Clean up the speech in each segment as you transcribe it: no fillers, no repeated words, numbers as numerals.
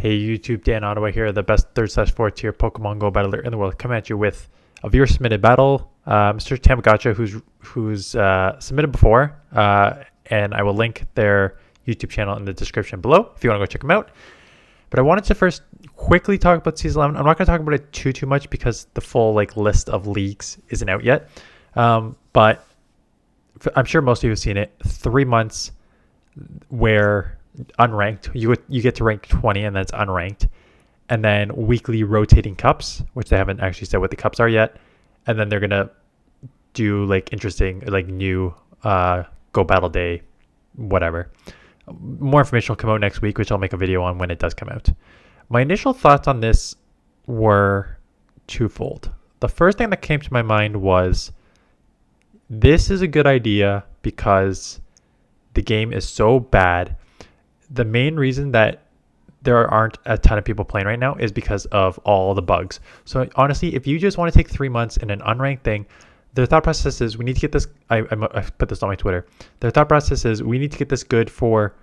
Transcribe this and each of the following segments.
Hey YouTube, Dan Ottawa here, the best 3/4 tier Pokemon Go battler in the world, coming at you with a viewer submitted battle. Mr. Tamagotcha, who's submitted before, and I will link their YouTube channel in the description below if you want to go check them out. But I wanted to first quickly talk about Season 11. I'm not going to talk about it too much because the full list of leagues isn't out yet. But I'm sure most of you have seen it. 3 months where unranked, you get to rank 20, and that's unranked, and then weekly rotating cups, which they haven't actually said what the cups are yet, and then they're gonna do interesting new go battle day, whatever. More information will come out next week, which I'll make a video on when it does come out. My initial thoughts on this were twofold. The first thing that came to my mind was this is a good idea because the game is so bad. The main reason that there aren't a ton of people playing right now is because of all the bugs. So honestly, if you just want to take 3 months in an unranked thing, their thought process is we need to get this. I put this on my Twitter. Their thought process is we need to get this good for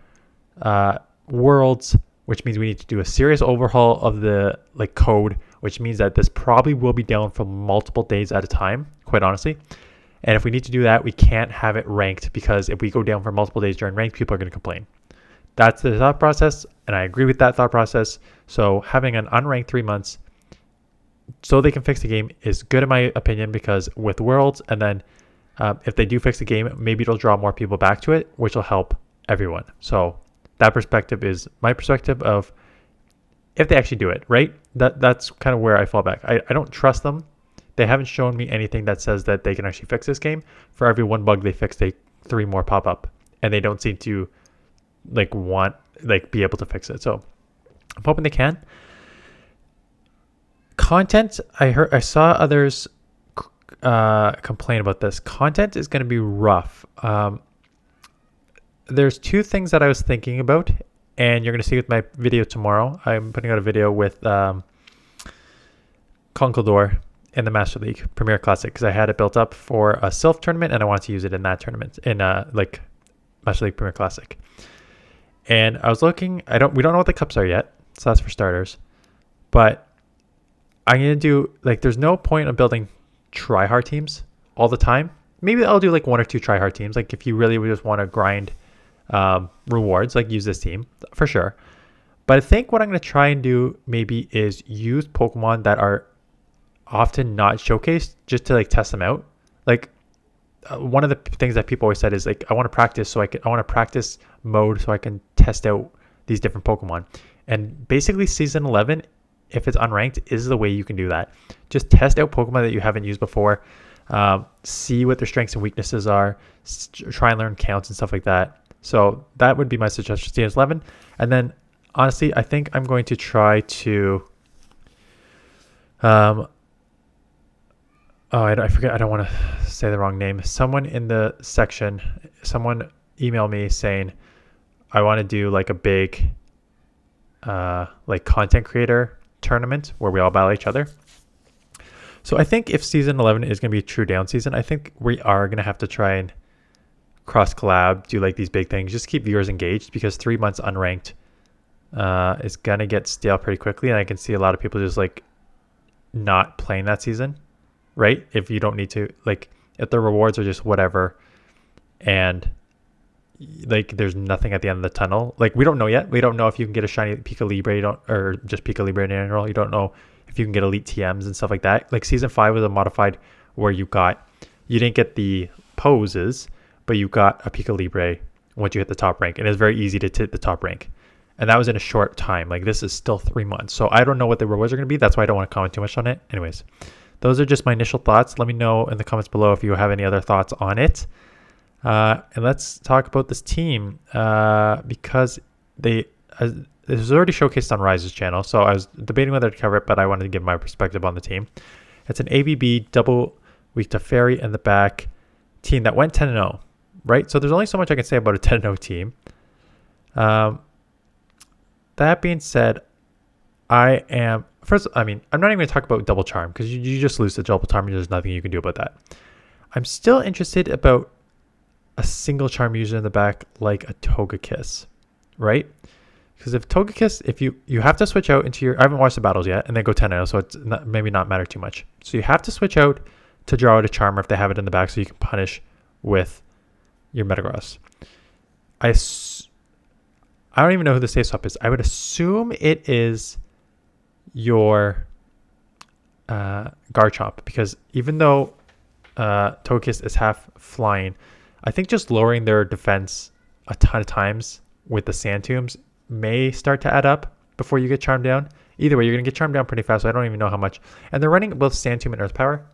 Worlds, which means we need to do a serious overhaul of the code, which means that this probably will be down for multiple days at a time, quite honestly. And if we need to do that, we can't have it ranked, because if we go down for multiple days during ranked, people are going to complain. That's the thought process, and I agree with that thought process. So having an unranked 3 months so they can fix the game is good in my opinion, because with Worlds, and then if they do fix the game, maybe it'll draw more people back to it, which will help everyone. So that perspective is my perspective of if they actually do it, right? That's kind of where I fall back. I don't trust them. They haven't shown me anything that says that they can actually fix this game. For every one bug they fix, 3 more pop up, and they don't seem to be able to fix it. So I'm hoping they can. Content, I saw others complain about this. Content is going to be rough. There's 2 things that I was thinking about, and you're going to see with my video tomorrow. I'm putting out a video with Conkeldurr in the Master League Premier Classic, because I had it built up for a Sylph tournament and I wanted to use it in that tournament in Master League Premier Classic. And I was looking, we don't know what the cups are yet, so that's for starters. But I'm going to do, there's no point of building try-hard teams all the time. Maybe I'll do 1 or 2 try-hard teams. If you really just want to grind rewards, use this team, for sure. But I think what I'm going to try and do maybe is use Pokemon that are often not showcased, just to test them out. One of the things that people always said is I want to practice, I want to practice mode so I can test out these different Pokemon. And basically Season 11, if it's unranked, is the way you can do that. Just test out Pokemon that you haven't used before, see what their strengths and weaknesses are, try and learn counts and stuff like that. So that would be my suggestion for Season 11. And then honestly, I think I'm going to try to I forget. I don't want to say the wrong name. Someone in the section, someone emailed me saying, I want to do a big, content creator tournament where we all battle each other. So I think if Season 11 is going to be a true down season, I think we are going to have to try and cross collab, do these big things, just keep viewers engaged, because 3 months unranked is going to get stale pretty quickly. And I can see a lot of people just not playing that season. Right? If you don't need to, if the rewards are just whatever, and there's nothing at the end of the tunnel. We don't know yet. We don't know if you can get a shiny Pika Libre, or just Pika Libre in general. You don't know if you can get elite TMs and stuff like that. Season 5 was a modified where you didn't get the poses, but you got a Pika Libre once you hit the top rank, and it's very easy to hit the top rank. And that was in a short time. This is still 3 months. So I don't know what the rewards are going to be. That's why I don't want to comment too much on it. Anyways. Those are just my initial thoughts. Let me know in the comments below if you have any other thoughts on it. And let's talk about this team, because it was already showcased on Rise's channel. So I was debating whether to cover it, but I wanted to give my perspective on the team. It's an ABB double weak to Fairy in the back team that went 10-0, right? So there's only so much I can say about a 10-0 team. That being said, I'm not even going to talk about double charm, because you just lose the double charm and there's nothing you can do about that. I'm still interested about a single charm user in the back, like a Togekiss, right? Because if Togekiss, if you have to switch out into your, I haven't watched the battles yet, and they go 10-0, so it's maybe not matter too much. So you have to switch out to draw out a Charmer if they have it in the back, so you can punish with your Metagross. I don't even know who the safe swap is. I would assume it is your Garchomp, because even though Togekiss is half flying, I think just lowering their defense a ton of times with the Sand Tombs may start to add up before you get Charmed down. Either way, you're going to get Charmed down pretty fast, so I don't even know how much. And they're running both Sand Tomb and Earth Power.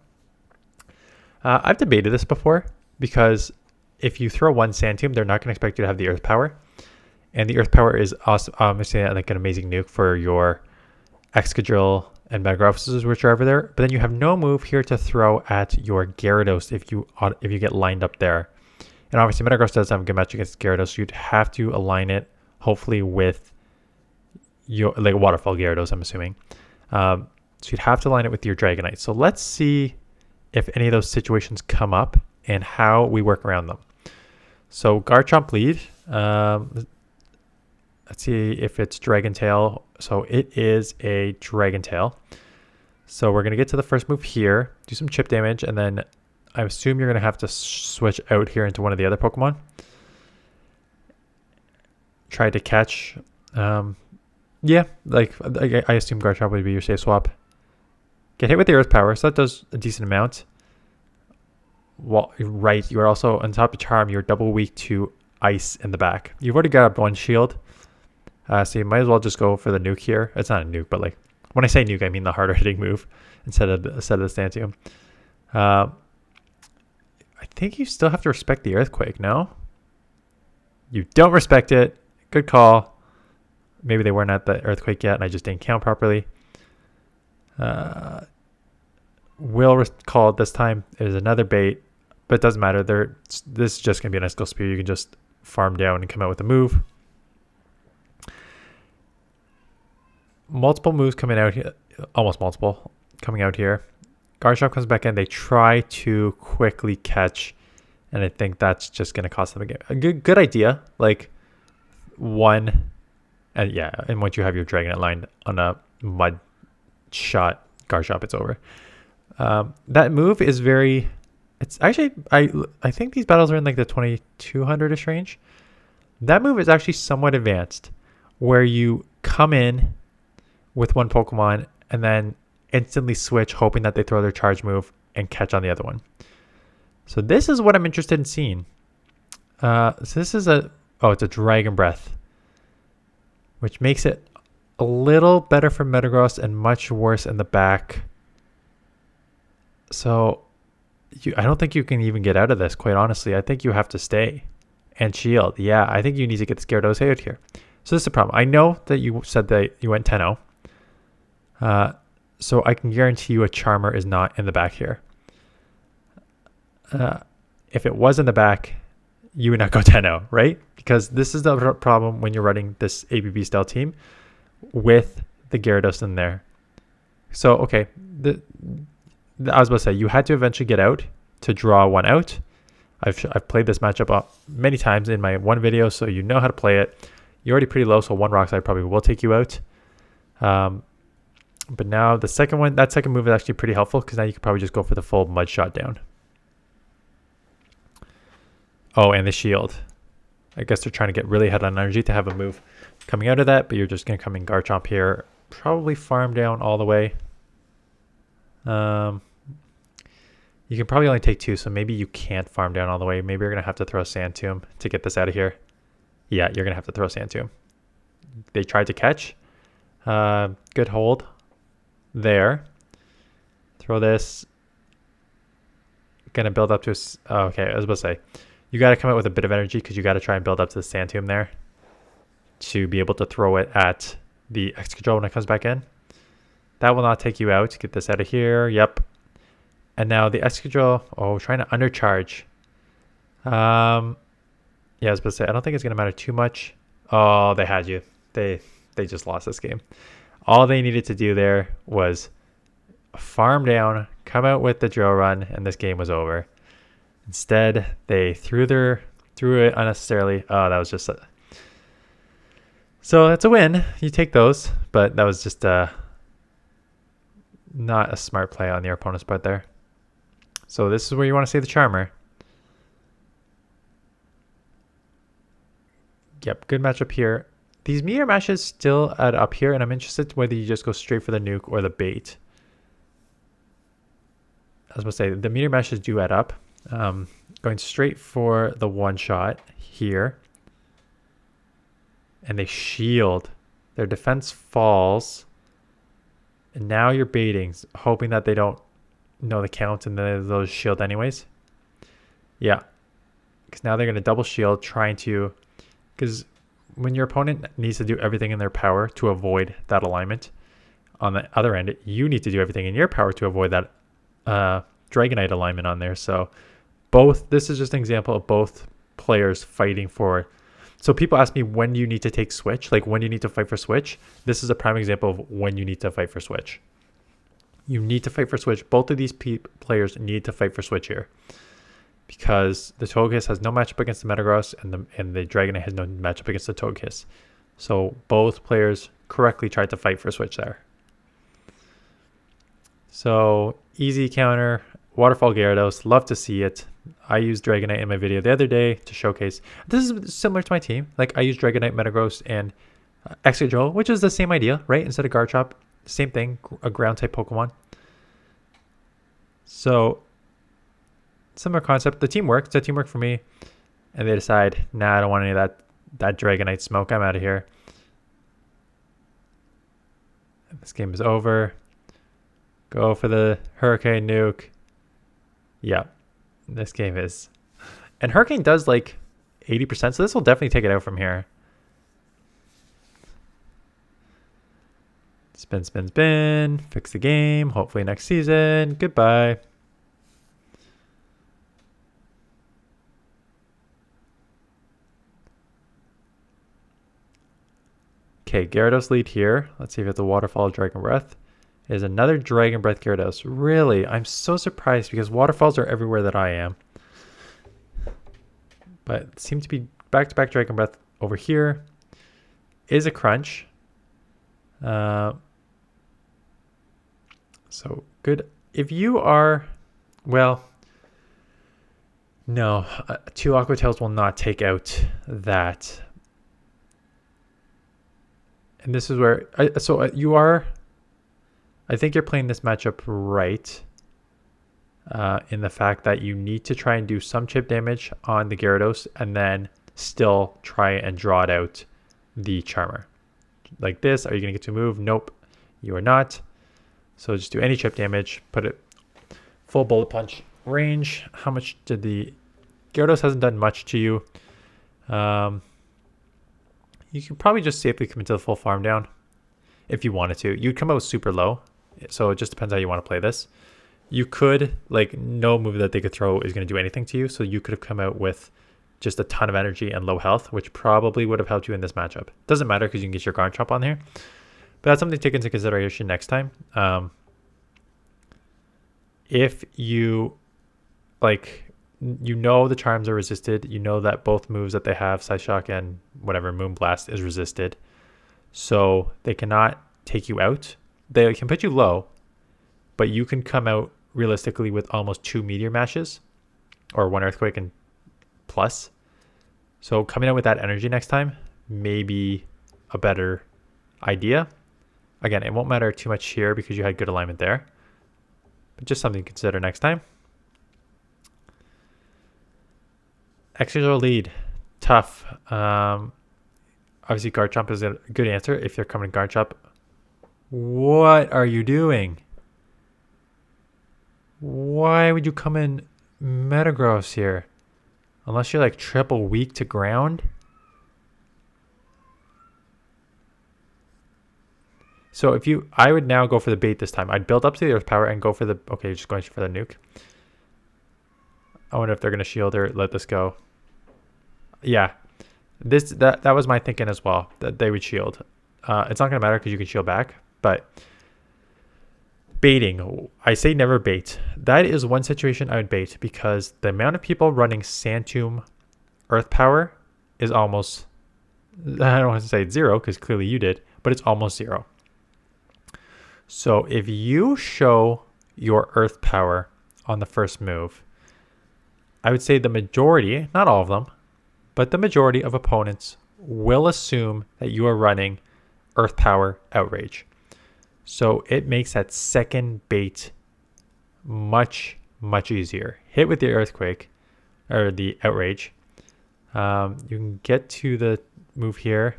I've debated this before, because if you throw one Sand Tomb, they're not going to expect you to have the Earth Power. And the Earth Power is awesome, obviously like an amazing nuke for your Excadrill and metagrosses, which are over there. But then you have no move here to throw at your Gyarados if you get lined up there. And obviously Metagross does have a good match against Gyarados, so you'd have to align it hopefully with your like waterfall Gyarados, I'm assuming. So you'd have to line it with your Dragonite. So let's see if any of those situations come up and how we work around them. So Garchomp lead. Let's see if it's Dragon Tail. So it is a Dragon Tail. So we're going to get to the first move here, do some chip damage, and then I assume you're going to have to switch out here into one of the other Pokemon. Try to catch. Yeah, like I assume Garchomp would be your safe swap. Get hit with the Earth Power, so that does a decent amount. Well, right, you are also on top of Charm. You're double weak to Ice in the back. You've already got up one shield, so you might as well just go for the nuke here. It's not a nuke, but like when I say nuke, I mean the harder hitting move instead of the Stantium. I think you still have to respect the Earthquake. No, you don't respect it. Good call. Maybe they weren't at the Earthquake yet, and I just didn't count properly. Will call it this time. It is another bait, but it doesn't matter. This is just going to be an Icicle Spear. You can just farm down and come out with a move. Multiple moves coming out here. Almost multiple coming out here. Garchomp comes back in. They try to quickly catch, and I think that's just going to cost them a game. A good idea. Like one, and yeah, and once you have your Dragonite lined on a mud shot Garchomp, it's over. That move is very. It's actually I think these battles are in like the 2200ish range. That move is actually somewhat advanced, where you come in with one Pokemon and then instantly switch, hoping that they throw their charge move and catch on the other one. So this is what I'm interested in seeing. So this is it's a Dragon Breath, which makes it a little better for Metagross and much worse in the back. So I don't think you can even get out of this, quite honestly. I think you have to stay and shield. Yeah, I think you need to get the Gyarados out here. So this is the problem. I know that you said that you went 10-0. So I can guarantee you a Charmer is not in the back here. If it was in the back, you would not go 10-0, right? Because this is the problem when you're running this ABB style team with the Gyarados in there. So, okay, I was about to say, you had to eventually get out to draw one out. I've played this matchup many times in my one video, so you know how to play it. You're already pretty low, so one Rock Slide probably will take you out. But now the second one, that second move is actually pretty helpful, because now you can probably just go for the full Mud Shot down. Oh, and the shield. I guess they're trying to get really ahead on energy to have a move coming out of that, but you're just going to come in Garchomp here. Probably farm down all the way. You can probably only take two, so maybe you can't farm down all the way. Maybe you're going to have to throw a Sand Tomb to get this out of here. Yeah, you're going to have to throw a Sand Tomb. They tried to catch. Good hold there. Throw this. Going to build up to a... okay, I was about to say. You got to come out with a bit of energy, because you got to try and build up to the Sand Tomb there to be able to throw it at the Excadrill when it comes back in. That will not take you out. Get this out of here. Yep. And now the Excadrill, trying to undercharge. Yeah, I was about to say, I don't think it's going to matter too much. Oh, they had you. They just lost this game. All they needed to do there was farm down, come out with the drill run, and this game was over. Instead, they threw it unnecessarily. Oh, that was just... So that's a win. You take those, but that was just not a smart play on your opponent's part there. So this is where you want to see the Charmer. Yep, good matchup here. These meteor matches still add up here, and I'm interested whether you just go straight for the nuke or the bait. I was going to say, the meteor matches do add up. Going straight for the one shot here. And they shield. Their defense falls. And now you're baiting, hoping that they don't know the count and then they'll shield anyways. Yeah. Because now they're going to double shield, trying to... Because when your opponent needs to do everything in their power to avoid that alignment, on the other end, you need to do everything in your power to avoid that Dragonite alignment on there. So this is just an example of both players fighting for... So people ask me, when do you need to take switch? Like, when do you need to fight for switch? This is a prime example of when you need to fight for switch. You need to fight for switch. Both of these players need to fight for switch here, because the Togekiss has no matchup against the Metagross, and the Dragonite has no matchup against the Togekiss. So both players correctly tried to fight for switch there. So easy counter, waterfall Gyarados, love to see it. I used Dragonite in my video the other day to showcase. This is similar to my team. Like, I used Dragonite, Metagross, and excadrill, which is the same idea, right? Instead of Garchomp, same thing, a ground type Pokemon. So similar concept. The team worked. It's a teamwork for me. And they decide, nah, I don't want any of that Dragonite smoke. I'm out of here. And this game is over. Go for the Hurricane Nuke. Yeah, this game is. And Hurricane does like 80%, so this will definitely take it out from here. Spin, spin, spin. Fix the game. Hopefully next season. Goodbye. Okay, Gyarados lead here. Let's see if it's a Waterfall Dragon Breath. It is another Dragon Breath Gyarados. Really? I'm so surprised because Waterfalls are everywhere that I am. But it seems to be back-to-back Dragon Breath over here. Is a crunch. So good. If you are, well, no, 2 Aqua Tails will not take out that. And this is where, you are, I think you're playing this matchup right, in the fact that you need to try and do some chip damage on the Gyarados and then still try and draw it out the Charmer. Like this, are you going to get to move? Nope, you are not. So just do any chip damage, put it full bullet punch range. How much did the Gyarados hasn't done much to you. You can probably just safely come into the full farm down if you wanted to. You'd come out super low, so it just depends how you want to play this. You could, like, no move that they could throw is going to do anything to you, so you could have come out with just a ton of energy and low health, which probably would have helped you in this matchup. Doesn't matter because you can get your Garchomp on here, but that's something to take into consideration next time. If you, like, you know the charms are resisted, you know that both moves that they have, Psyshock and whatever, Moonblast, is resisted, so they cannot take you out. They can put you low, but you can come out realistically with almost 2 Meteor Mashes or 1 Earthquake and plus. So coming out with that energy next time may be a better idea. Again, it won't matter too much here because you had good alignment there, but just something to consider next time. Excadrill lead, tough. Obviously Garchomp is a good answer if you're coming Garchomp. What are you doing? Why would you come in Metagross here? Unless you're like triple weak to ground. So if you, I would now go for the bait this time. I'd build up to the Earth Power and go for the, okay, just going for the nuke. I wonder if they're going to shield or let this go. Yeah, that was my thinking as well, that they would shield. It's not going to matter because you can shield back, but baiting, I say never bait. That is one situation I would bait because the amount of people running Sand Tomb Earth Power is almost I don't want to say it's 0 because clearly you did, but it's almost 0. So if you show your earth power on the first move, I would say the majority, not all of them, but the majority of opponents will assume that you are running earth power outrage. So it makes that second bait much, much easier. Hit with the earthquake or the outrage. You can get to the move here,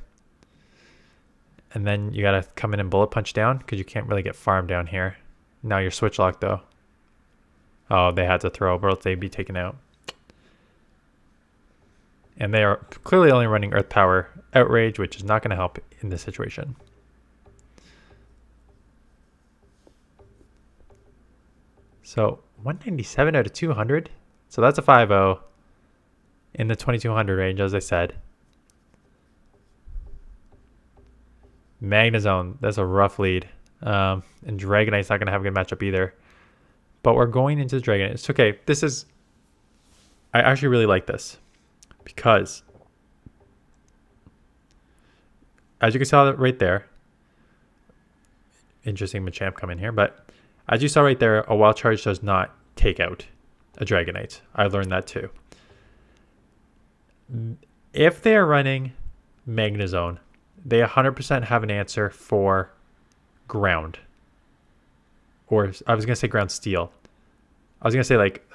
and then you gotta come in and bullet punch down because you can't really get farm down here. Now you're switch locked though. Oh, they had to throw, or else they'd be taken out. And they are clearly only running earth power outrage, which is not going to help in this situation. So 197 out of 200. So that's a 5-0 in the 2200 range, as I said. Magnezone, that's a rough lead. And Dragonite's not going to have a good matchup either. But we're going into Dragonite. It's okay. This is... I actually really like this. Because, as you can see right there, interesting Machamp come in here, but as you saw right there, a Wild Charge does not take out a Dragonite. I learned that too. If they are running Magnezone, they 100% have an answer for ground. Or, I was going to say ground steel. I was going to say like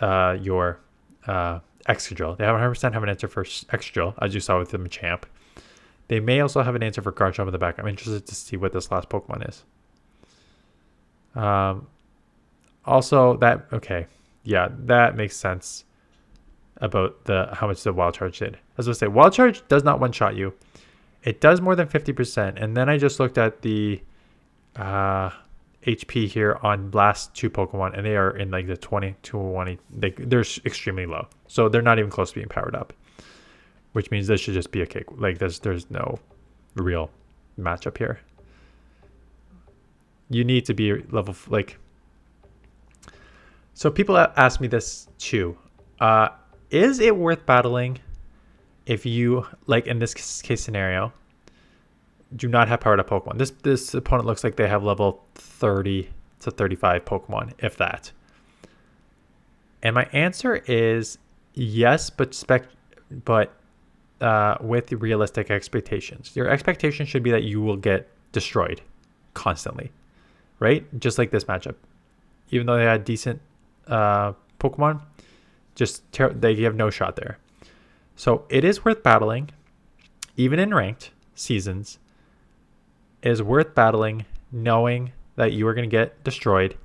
your... excadrill. They 100% have an answer for excadrill, as you saw with the Machamp. They may also have an answer for Garchomp in the back. I'm interested to see what this last Pokemon is. Also, that makes sense about how much the Wild Charge did. As I say, Wild Charge does not one-shot you. It does more than 50%. And then I just looked at the HP here on last two Pokemon, and they are in like the 20 to 20. They're extremely low, so they're not even close to being powered up, which means this should just be a cake. Like there's no real matchup here. You need to be level like. So people ask me this too. Is it worth battling if you, like in this case scenario, do not have powered up Pokemon? This opponent looks like they have level 30 to 35 Pokemon, if that. And my answer is yes, but with realistic expectations. Your expectation should be that you will get destroyed constantly, right? Just like this matchup. Even though they had decent Pokemon, they have no shot there. So it is worth battling, even in ranked seasons. It is worth battling knowing that you are going to get destroyed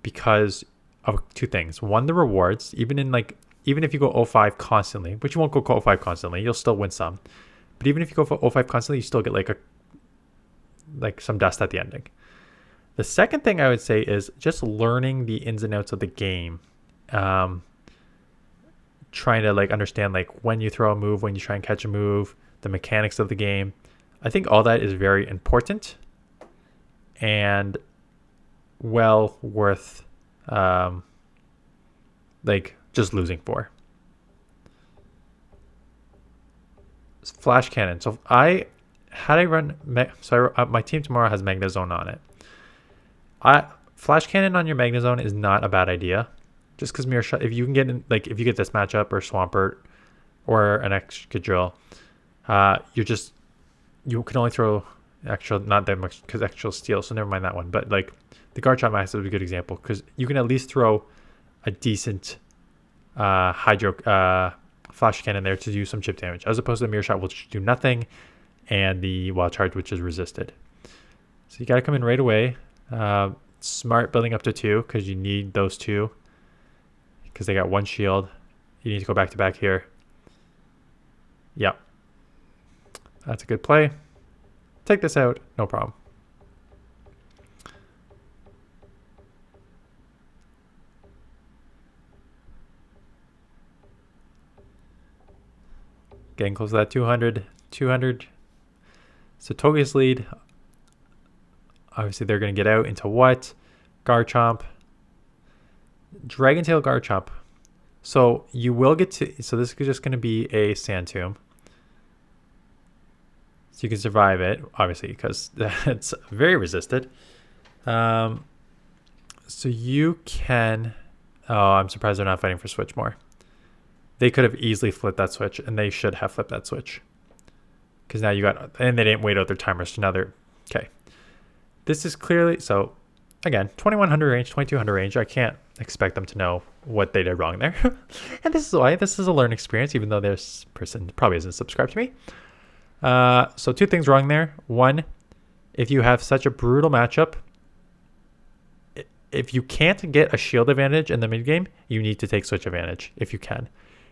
because of two things. One, the rewards. Even if you go 0-5 constantly, which you won't go 0-5 constantly, you'll still win some. But even if you go for 0-5 constantly, you still get like some dust at the ending. The second thing I would say is just learning the ins and outs of the game. Trying to like understand like when you throw a move, when you try and catch a move, the mechanics of the game. I think all that is very important and well worth like just losing for. Flash Cannon. So my team tomorrow has Magnezone on it. Flash Cannon on your Magnezone is not a bad idea. Just because Mirror Shot, if you get this matchup or Swampert or an Excadrill, you can only throw extra, not that much because extra steel, so never mind that one. But like the Garchomp Max is a good example because you can at least throw a decent Hydro Flash Cannon there to do some chip damage, as opposed to the Mirror Shot, which do nothing, and the Wild Charge, which is resisted. So you got to come in right away. Smart building up to 2 because you need those 2 because they got 1 shield. You need to go back to back here. Yep. That's a good play. Take this out. No problem. Getting close to that 200. So Toge's lead. Obviously, they're going to get out into what? Garchomp. Dragon Tail Garchomp. So you will get to... So this is just going to be a Sand Tomb. So you can survive it, obviously, because it's very resisted. So you can... Oh, I'm surprised they're not fighting for switch more. They could have easily flipped that switch, and they should have flipped that switch. Because now you got... And they didn't wait out their timers, so now they're... Okay. This is clearly... So, again, 2100 range, 2200 range. I can't expect them to know what they did wrong there. And this is why this is a learning experience, even though this person probably isn't subscribed to me. So two things wrong there. One, if you have such a brutal matchup, if you can't get a shield advantage in the mid game, you need to take switch advantage if you can.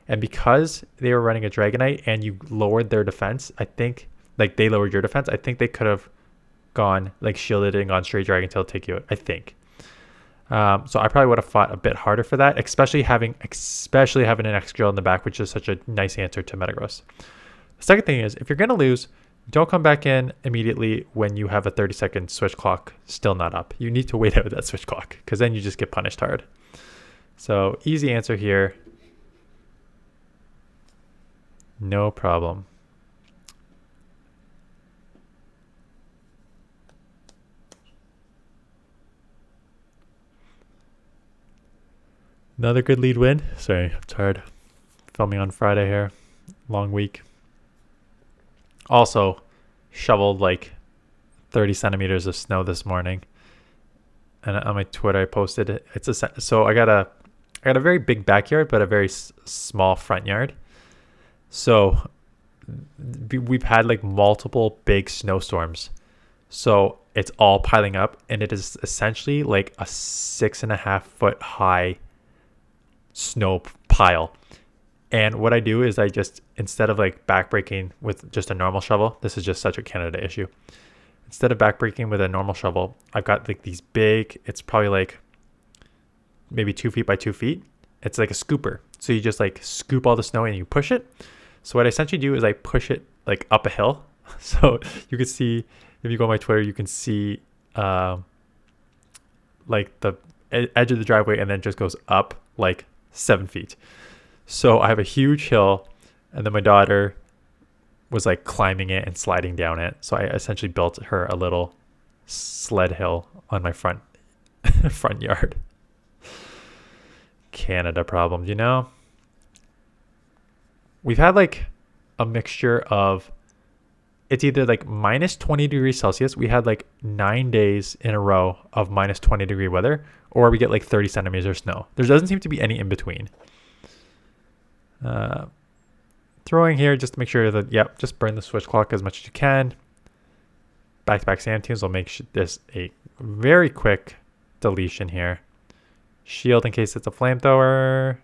And because they were running a Dragonite and you lowered their defense, I think, like they lowered your defense, I think they could have gone like shielded and gone straight Dragon Tail to take you out, I think. So I probably would have fought a bit harder for that, especially having an excadrill in the back, which is such a nice answer to metagross. The second thing is, if you're going to lose, don't come back in immediately when you have a 30-second switch clock still not up. You need to wait out that switch clock, because then you just get punished hard. So easy answer here. No problem. Another good lead win. Sorry, I'm tired. Filming on Friday here. Long week. Also, shoveled like 30 centimeters of snow this morning. And on my Twitter, I posted it. So I got a very big backyard, but a very small front yard. So we've had like multiple big snowstorms. So it's all piling up, and it is essentially like a 6.5 foot high snow pile. And what I do is I just, instead of like backbreaking with just a normal shovel, this is just such a Canada issue. Instead of backbreaking with a normal shovel, I've got like these big, it's probably like maybe 2 feet by 2 feet. It's like a scooper. So you just like scoop all the snow and you push it. So what I essentially do is I push it like up a hill. So you can see, if you go on my Twitter, you can see like the edge of the driveway, and then just goes up like 7 feet. So I have a huge hill, and then my daughter was like climbing it and sliding down it. So I essentially built her a little sled hill on my front yard. Canada problems, you know? We've had like a mixture of, it's either like minus 20 degrees Celsius. We had like 9 days in a row of minus 20 degree weather, or we get like 30 centimeters of snow. There doesn't seem to be any in between. Throwing here just to make sure that, yep, just burn the switch clock as much as you can. Back-to-back sand tunes will make this a very quick deletion here. Shield in case it's a flamethrower.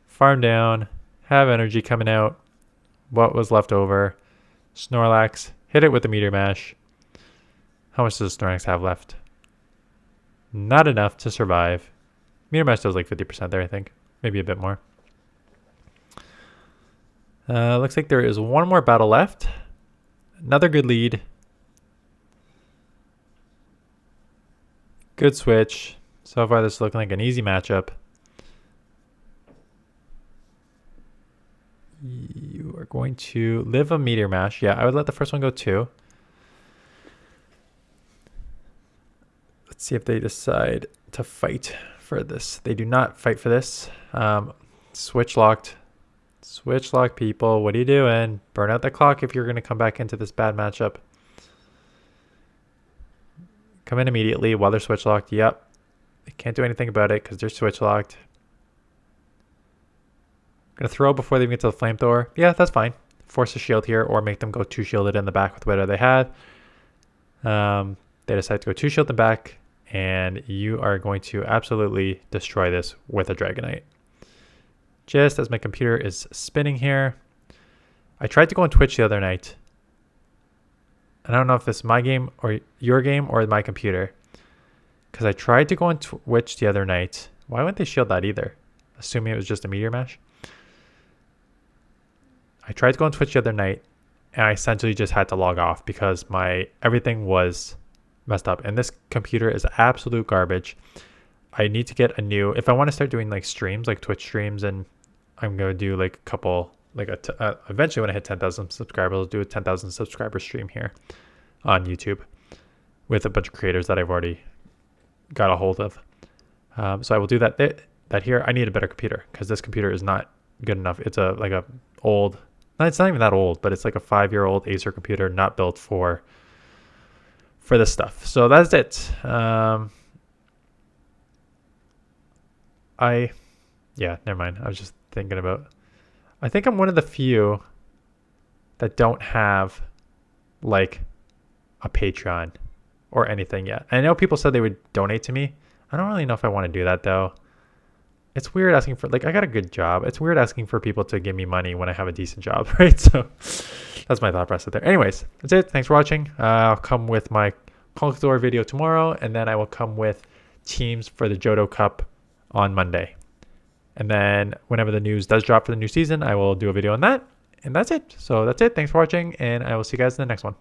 Farm down. Have energy coming out. What was left over? Snorlax. Hit it with the meteor mash. How much does Snorlax have left? Not enough to survive. Meteor mash does like 50% there, I think. Maybe a bit more. Looks like there is one more battle left. Another good lead. Good switch. So far this is looking like an easy matchup. You are going to live a meteor mash. Yeah, I would let the first one go too. Let's see if they decide to fight for this. They do not fight for this. Switch locked. Switch lock, people. What are you doing? Burn out the clock if you're going to come back into this bad matchup. Come in immediately while they're switch locked. Yep. They can't do anything about it because they're switch locked. Gonna throw before they even get to the flamethrower. Yeah, that's fine. Force a shield here, or make them go 2 shielded in the back with whatever they had. They decide to go 2 shield in the back, and you are going to absolutely destroy this with a Dragonite. Just as my computer is spinning here. I tried to go on Twitch the other night. I don't know if it's my game or your game or my computer. Because I tried to go on Twitch the other night. Why wouldn't they shield that either? Assuming it was just a meteor mash. I tried to go on Twitch the other night, and I essentially just had to log off because my everything was messed up. And this computer is absolute garbage. I need to get a new, if I want to start doing like streams, like Twitch streams, and I'm going to do like a couple like eventually when I hit 10,000 subscribers, I'll do a 10,000 subscriber stream here on YouTube with a bunch of creators that I've already got a hold of. So I will do that here. I need a better computer because this computer is not good enough. It's like a old, no, it's not even that old, but it's like a 5-year-old Acer computer, not built for this stuff. So that's it. Yeah, never mind. I was just thinking about, I think I'm one of the few that don't have like a Patreon or anything yet. I know people said they would donate to me. I don't really know if I want to do that though. It's weird asking for, like, I got a good job. It's weird asking for people to give me money when I have a decent job, right? So that's my thought process there. Anyways, that's it. Thanks for watching. I'll come with my Conquistador video tomorrow, and then I will come with teams for the Johto Cup on Monday. And then whenever the news does drop for the new season, I will do a video on that. And that's it. So that's it. Thanks for watching, and I will see you guys in the next one.